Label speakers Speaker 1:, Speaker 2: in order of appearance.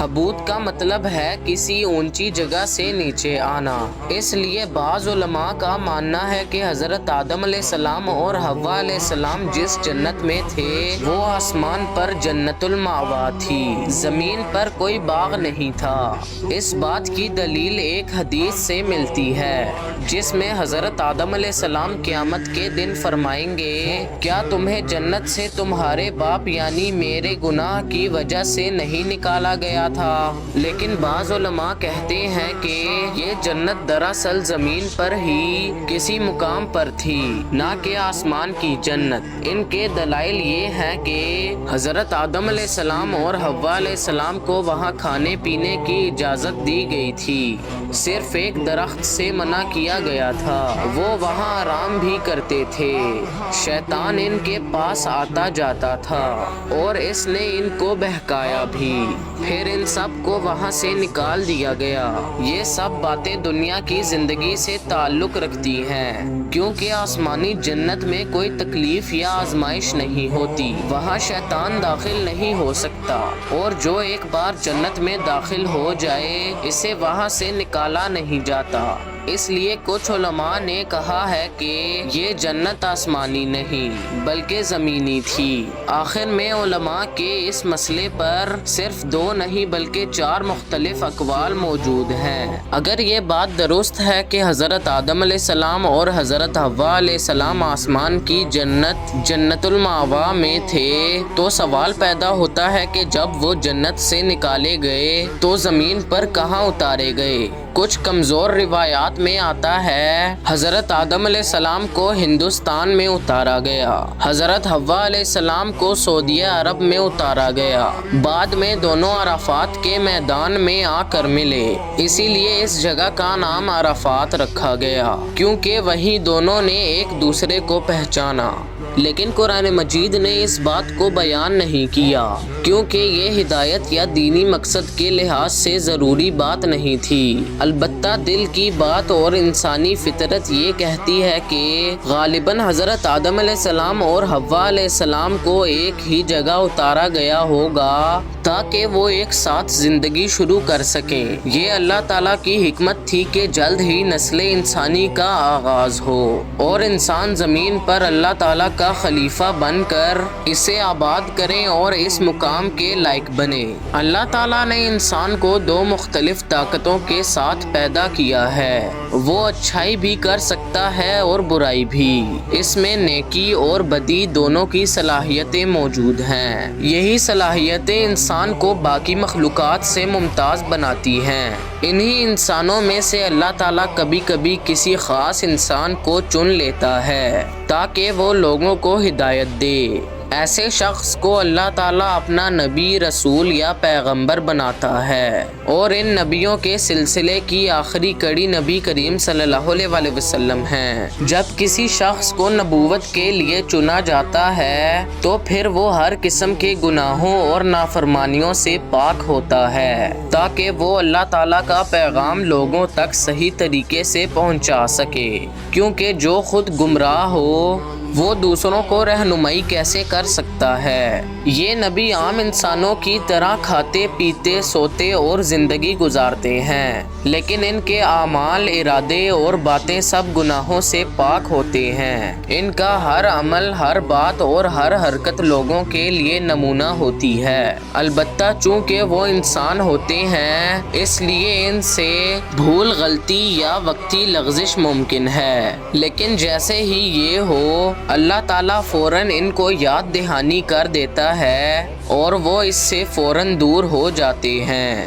Speaker 1: حبوط کا مطلب ہے کسی اونچی جگہ سے نیچے آنا۔ اس لیے بعض علماء کا ماننا ہے کہ حضرت آدم علیہ السلام اور حوا علیہ السلام جس جنت میں تھے وہ آسمان پر جنت المأوا تھی، زمین پر کوئی باغ نہیں تھا۔ اس بات کی دلیل ایک حدیث سے ملتی ہے جس میں حضرت آدم علیہ السلام قیامت کے دن فرمائیں گے، کیا تمہیں جنت سے تمہارے باپ یعنی میرے گناہ کی وجہ سے نہیں نکالا گیا تھا؟ لیکن بعض علماء کہتے ہیں کہ یہ جنت دراصل زمین پر ہی کسی مقام پر تھی، نہ کہ آسمان کی جنت۔ ان کے دلائل یہ ہیں کہ حضرت آدم علیہ السلام اور حوا علیہ السلام کو وہاں کھانے پینے کی اجازت دی گئی تھی، صرف ایک درخت سے منع کیا گیا تھا۔ وہ وہاں آرام بھی کرتے تھے، شیطان ان کے پاس آتا جاتا تھا اور اس نے ان کو بہکایا بھی، پھر ان سب کو وہاں سے نکال دیا گیا۔ یہ سب باتیں دنیا کی زندگی سے تعلق رکھتی ہیں، کیونکہ آسمانی جنت میں کوئی تکلیف یا آزمائش نہیں ہوتی، وہاں شیطان داخل نہیں ہو سکتا، اور جو ایک بار جنت میں داخل ہو جائے اسے وہاں سے نکالا نہیں جاتا۔ اس لیے کچھ علماء نے کہا ہے کہ یہ جنت آسمانی نہیں بلکہ زمینی تھی۔ آخر میں علماء کے اس مسئلے پر صرف 2 نہیں بلکہ 4 مختلف اقوال موجود ہیں۔ اگر یہ بات درست ہے کہ حضرت آدم علیہ السلام اور حضرت حوا علیہ السلام آسمان کی جنت المأوا میں تھے، تو سوال پیدا ہوتا ہے کہ جب وہ جنت سے نکالے گئے تو زمین پر کہاں اتارے گئے؟ کچھ کمزور روایات میں آتا ہے حضرت آدم علیہ السلام کو ہندوستان میں اتارا گیا، حضرت حوا علیہ السلام کو سعودی عرب میں اتارا گیا، بعد میں دونوں عرفات کے میدان میں آ کر ملے، اسی لیے اس جگہ کا نام عرفات رکھا گیا، کیونکہ وہیں دونوں نے ایک دوسرے کو پہچانا۔ لیکن قرآن مجید نے اس بات کو بیان نہیں کیا، کیونکہ یہ ہدایت یا دینی مقصد کے لحاظ سے ضروری بات نہیں تھی۔ البتہ دل کی بات اور انسانی فطرت یہ کہتی ہے کہ غالباً حضرت آدم علیہ السلام اور حوا علیہ السلام کو ایک ہی جگہ اتارا گیا ہوگا تاکہ وہ ایک ساتھ زندگی شروع کر سکیں۔ یہ اللہ تعالیٰ کی حکمت تھی کہ جلد ہی نسل انسانی کا آغاز ہو اور انسان زمین پر اللہ تعالیٰ کا خلیفہ بن کر اسے آباد کریں اور اس مقام کے لائق بنے۔ اللہ تعالیٰ نے انسان کو 2 مختلف طاقتوں کے ساتھ پیدا کیا ہے، وہ اچھائی بھی کر سکتا ہے اور برائی بھی، اس میں نیکی اور بدی دونوں کی صلاحیتیں موجود ہیں۔ یہی صلاحیتیں انسان کو باقی مخلوقات سے ممتاز بناتی ہیں۔ انہی انسانوں میں سے اللہ تعالیٰ کبھی کبھی کسی خاص انسان کو چن لیتا ہے تاکہ وہ لوگوں کو ہدایت دے۔ ایسے شخص کو اللہ تعالیٰ اپنا نبی، رسول یا پیغمبر بناتا ہے، اور ان نبیوں کے سلسلے کی آخری کڑی نبی کریم صلی اللہ علیہ وسلم ہیں۔ جب کسی شخص کو نبوت کے لیے چنا جاتا ہے تو پھر وہ ہر قسم کے گناہوں اور نافرمانیوں سے پاک ہوتا ہے تاکہ وہ اللہ تعالیٰ کا پیغام لوگوں تک صحیح طریقے سے پہنچا سکے، کیونکہ جو خود گمراہ ہو وہ دوسروں کو رہنمائی کیسے کر سکتا ہے؟ یہ نبی عام انسانوں کی طرح کھاتے پیتے سوتے اور زندگی گزارتے ہیں، لیکن ان کے اعمال، ارادے اور باتیں سب گناہوں سے پاک ہوتے ہیں۔ ان کا ہر عمل، ہر بات اور ہر حرکت لوگوں کے لیے نمونہ ہوتی ہے۔ البتہ چونکہ وہ انسان ہوتے ہیں اس لیے ان سے بھول، غلطی یا وقتی لغزش ممکن ہے، لیکن جیسے ہی یہ ہو اللہ تعالیٰ فوراً ان کو یاد دہانی کر دیتا ہے اور وہ اس سے فوراً دور ہو جاتے ہیں۔